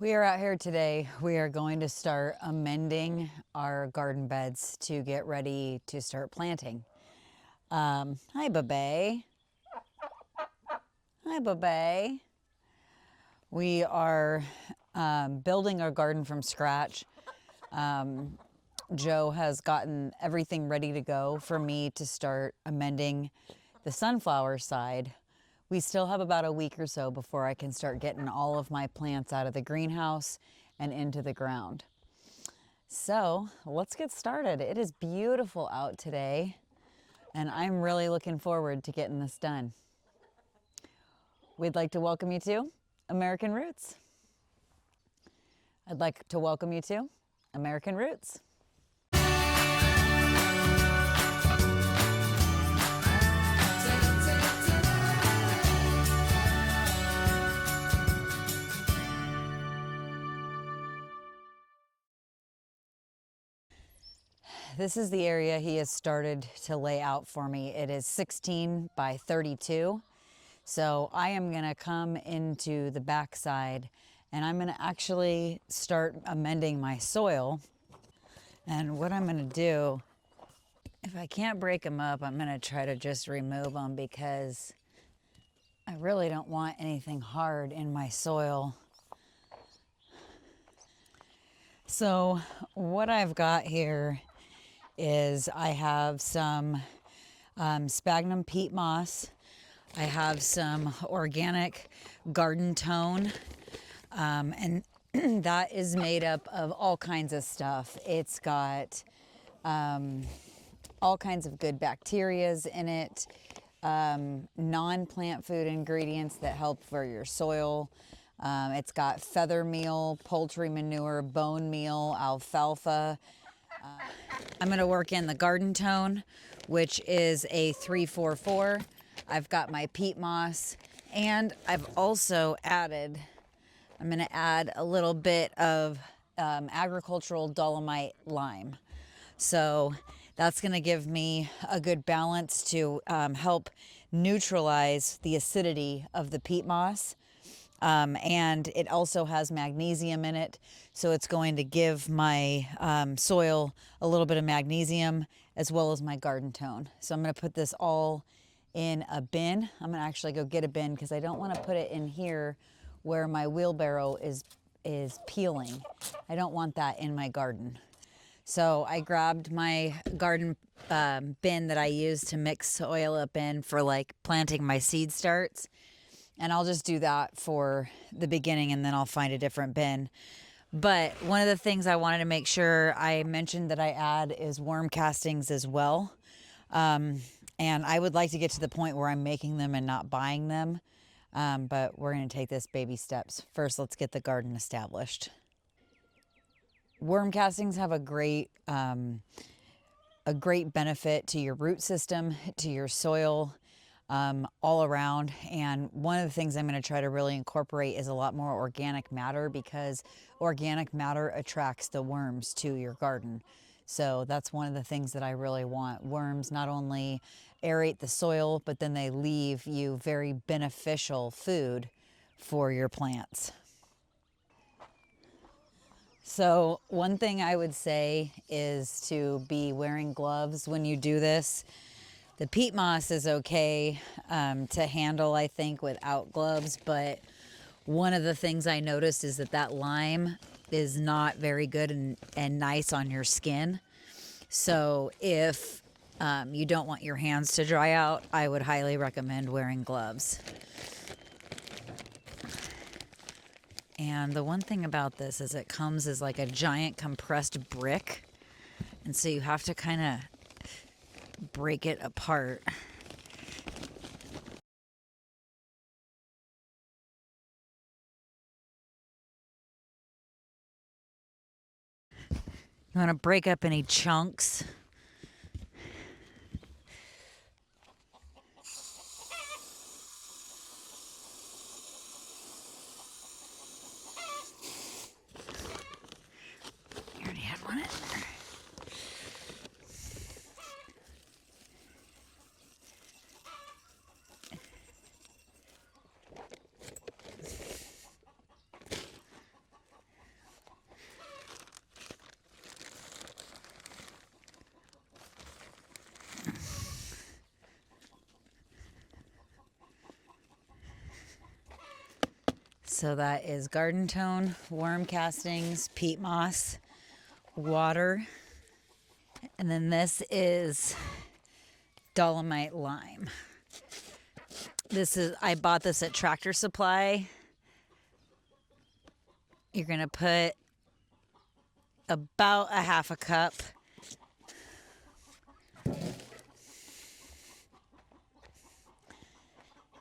We are out here today. We are going to start amending our garden beds to get ready to start planting. Hi, Babe. Hi, Babe. We are building our garden from scratch. Joe has gotten everything ready to go for me to start amending the sunflower side. We still have about a week or so before I can start getting all of my plants out of the greenhouse and into the ground. So let's get started. It is beautiful out today, and I'm really looking forward to getting this done. We'd like to welcome you to American Roots. I'd like to welcome you to American Roots. This is the area he has started to lay out for me. It is 16 by 32. So I am gonna come into the backside and I'm gonna actually start amending my soil. And what I'm gonna do, if I can't break them up, I'm gonna try to just remove them because I really don't want anything hard in my soil. So what I've got here is I have some sphagnum peat moss. I have some organic garden tone, and that is made up of all kinds of stuff. It's got all kinds of good bacterias in it, non-plant food ingredients that help for your soil. It's got feather meal, poultry manure, bone meal, alfalfa. I'm gonna work in the garden tone, which is a 344. I've got my peat moss, and I've also added, I'm gonna add a little bit of agricultural dolomite lime. So that's gonna give me a good balance to help neutralize the acidity of the peat moss. And it also has magnesium in it, so it's going to give my soil a little bit of magnesium as well as my garden tone. So I'm going to put this all in a bin. I'm going to actually go get a bin because I don't want to put it in here where my wheelbarrow is peeling. I don't want that in my garden. So I grabbed my garden bin that I use to mix soil up in for like planting my seed starts. And I'll just do that for the beginning and then I'll find a different bin. But one of the things I wanted to make sure I mentioned that I add is worm castings as well. And I would like to get to the point where I'm making them and not buying them. But we're going to take this baby steps. First, let's get the garden established. Worm castings have a great benefit to your root system, to your soil, all around. And one of the things I'm going to try to really incorporate is a lot more organic matter because organic matter attracts the worms to your garden. So that's one of the things that I really want. Worms not only aerate the soil, but then they leave you very beneficial food for your plants. So one thing I would say is to be wearing gloves when you do this. The peat moss is okay to handle, I think, without gloves, but one of the things I noticed is that lime is not very good and nice on your skin. So if you don't want your hands to dry out, I would highly recommend wearing gloves. And the one thing about this is it comes as like a giant compressed brick. And so you have to kind of break it apart. You want to break up any chunks. You already had one in there. So that is garden tone, worm castings, peat moss, water, and then this is dolomite lime. I bought this at Tractor Supply. You're gonna put about a half a cup.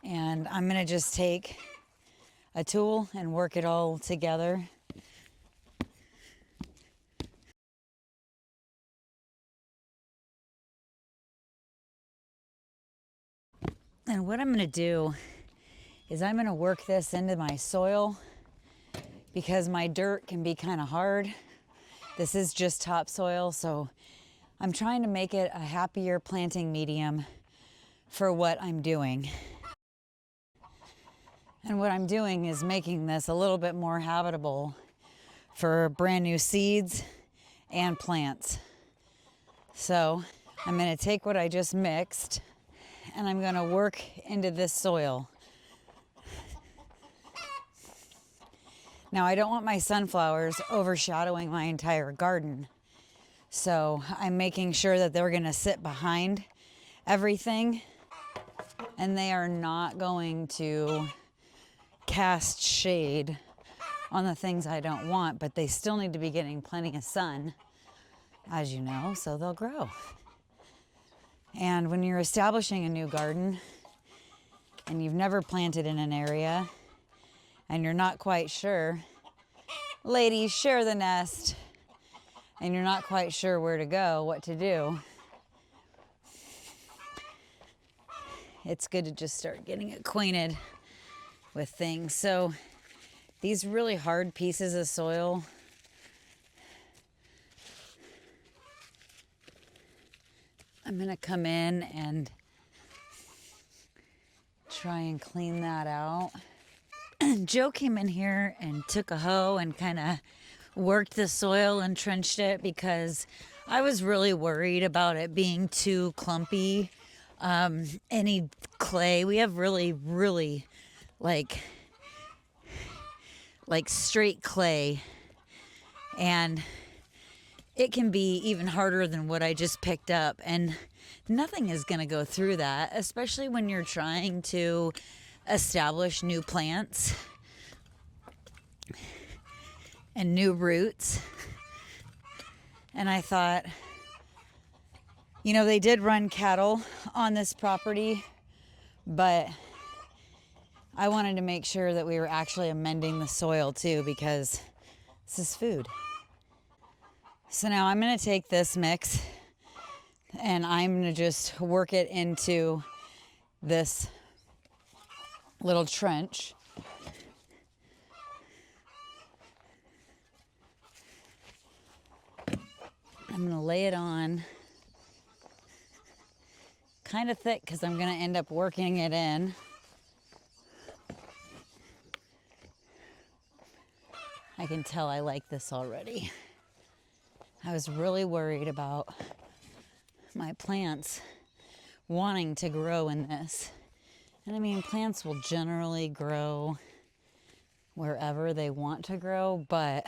And I'm gonna just take a tool and work it all together. And what I'm gonna do is I'm gonna work this into my soil because my dirt can be kind of hard. This is just topsoil, so I'm trying to make it a happier planting medium for what I'm doing. And what I'm doing is making this a little bit more habitable for brand new seeds and plants. So I'm gonna take what I just mixed and I'm gonna work into this soil. Now, I don't want my sunflowers overshadowing my entire garden. So I'm making sure that they're gonna sit behind everything and they are not going to cast shade on the things I don't want, but they still need to be getting plenty of sun, as you know, so they'll grow. And when you're establishing a new garden and you've never planted in an area and you're not quite sure, ladies, share the nest, and you're not quite sure where to go, what to do, it's good to just start getting acquainted with things. So these really hard pieces of soil, I'm gonna come in and try and clean that out. Joe came in here and took a hoe and kind of worked the soil and trenched it because I was really worried about it being too clumpy. Any clay, we have really like straight clay, and it can be even harder than what I just picked up, and nothing is going to go through that, especially when you're trying to establish new plants and new roots. And I thought, you know, they did run cattle on this property, but I wanted to make sure that we were actually amending the soil too, because this is food. So now I'm going to take this mix and I'm going to just work it into this little trench. I'm going to lay it on kind of thick because I'm going to end up working it in. I can tell I like this already. I was really worried about my plants wanting to grow in this. And I mean, plants will generally grow wherever they want to grow, but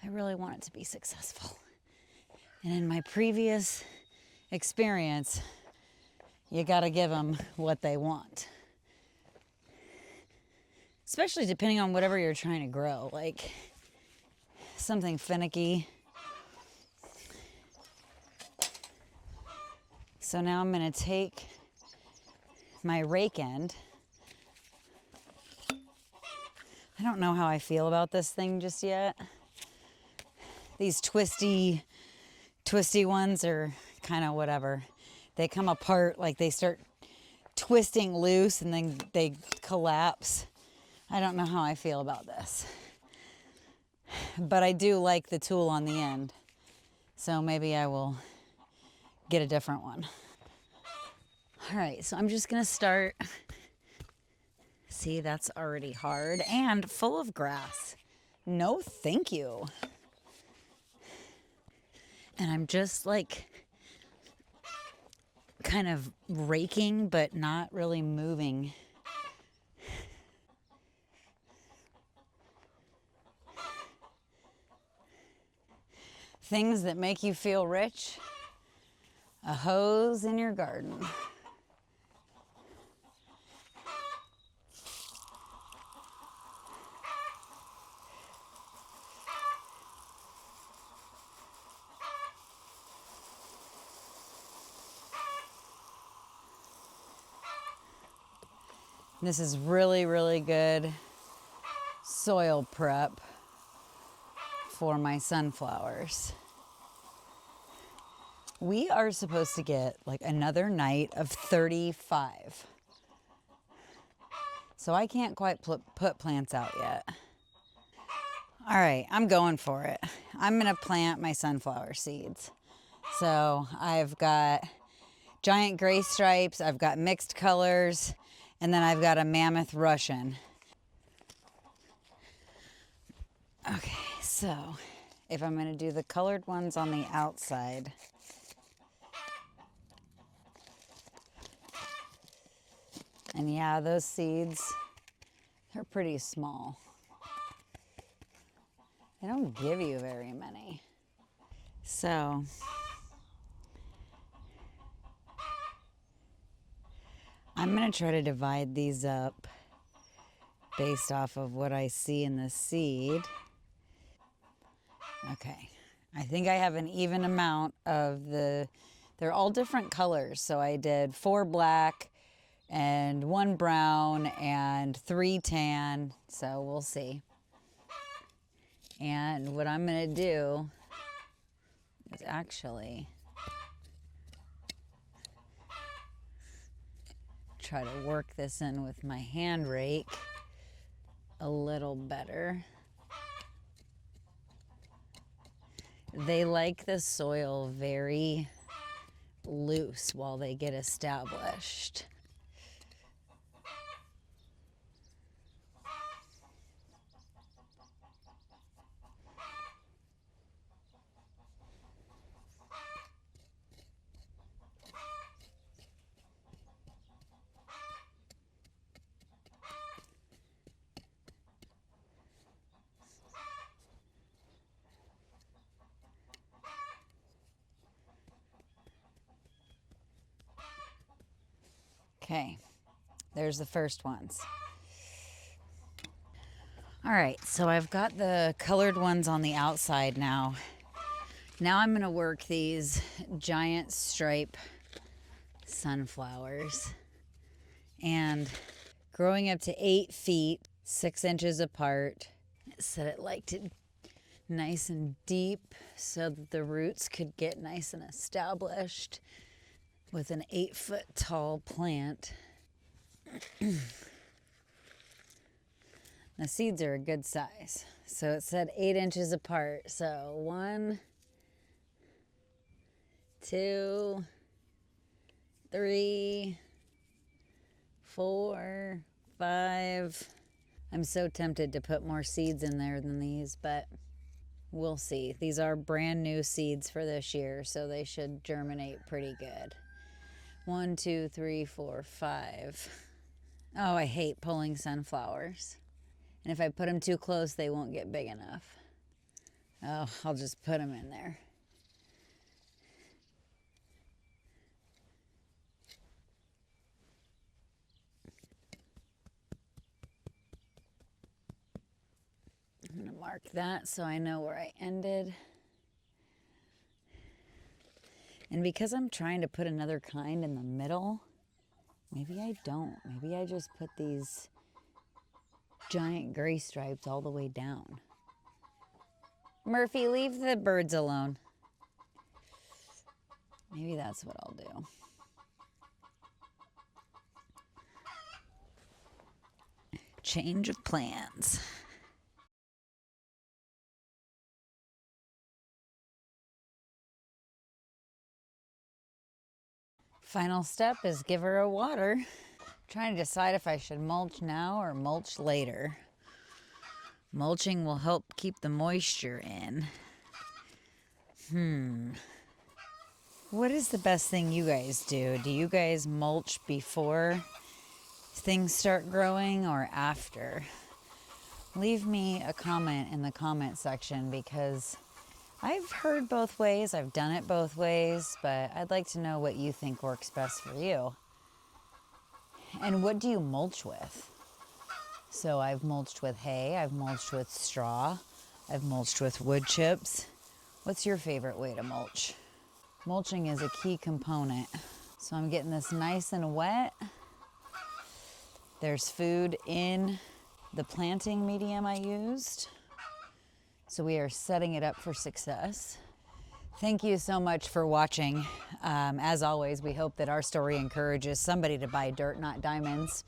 I really want it to be successful. And in my previous experience, you gotta give them what they want. Especially depending on whatever you're trying to grow, like something finicky. So now I'm gonna take my rake end. I don't know how I feel about this thing just yet. These twisty ones are kind of whatever. They come apart, like they start twisting loose and then they collapse. I don't know how I feel about this. But I do like the tool on the end. So maybe I will get a different one. All right, so I'm just gonna start. See, that's already hard and full of grass. No, thank you. And I'm just like kind of raking, but not really moving Things that make you feel rich. A hose in your garden. This is really, really good soil prep for my sunflowers. We are supposed to get like another night of 35. So I can't quite put plants out yet. All right, I'm going for it. I'm gonna plant my sunflower seeds. So I've got giant gray stripes, I've got mixed colors, and then I've got a mammoth Russian. Okay, so if I'm gonna do the colored ones on the outside, and yeah, those seeds, they're pretty small. They don't give you very many. So I'm gonna try to divide these up based off of what I see in the seed. Okay, I think I have an even amount of they're all different colors. So I did 4 black and 1 brown and 3 tan. So we'll see. And what I'm gonna do is actually try to work this in with my hand rake a little better. They like the soil very loose while they get established. Okay, there's the first ones. All right, so I've got the colored ones on the outside now. Now I'm gonna work these giant stripe sunflowers. And growing up to 8 feet, 6 inches apart, set it like it nice and deep so that the roots could get nice and established with an 8-foot tall plant. The seeds are a good size. So it said 8 inches apart. So 1, 2, 3, 4, 5. I'm so tempted to put more seeds in there than these, but we'll see. These are brand new seeds for this year, so they should germinate pretty good. 1, 2, 3, 4, 5. Oh, I hate pulling sunflowers. And if I put them too close, they won't get big enough. Oh, I'll just put them in there. I'm gonna mark that so I know where I ended. And because I'm trying to put another kind in the middle, maybe I don't. Maybe I just put these giant gray stripes all the way down. Murphy, leave the birds alone. Maybe that's what I'll do. Change of plans. Final step is give her a water. Trying to decide if I should mulch now or mulch later. Mulching will help keep the moisture in. What is the best thing you guys do? Do you guys mulch before things start growing or after? Leave me a comment in the comment section because I've heard both ways, I've done it both ways, but I'd like to know what you think works best for you. And what do you mulch with? So I've mulched with hay, I've mulched with straw, I've mulched with wood chips. What's your favorite way to mulch? Mulching is a key component. So I'm getting this nice and wet. There's food in the planting medium I used. So we are setting it up for success. Thank you so much for watching. As always, we hope that our story encourages somebody to buy dirt, not diamonds.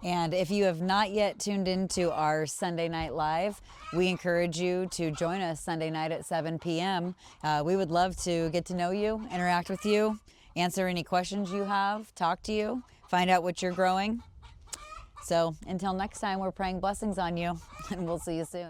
And if you have not yet tuned into our Sunday Night Live, we encourage you to join us Sunday night at 7 p.m. We would love to get to know you, interact with you, answer any questions you have, talk to you, find out what you're growing. So until next time, we're praying blessings on you, and we'll see you soon.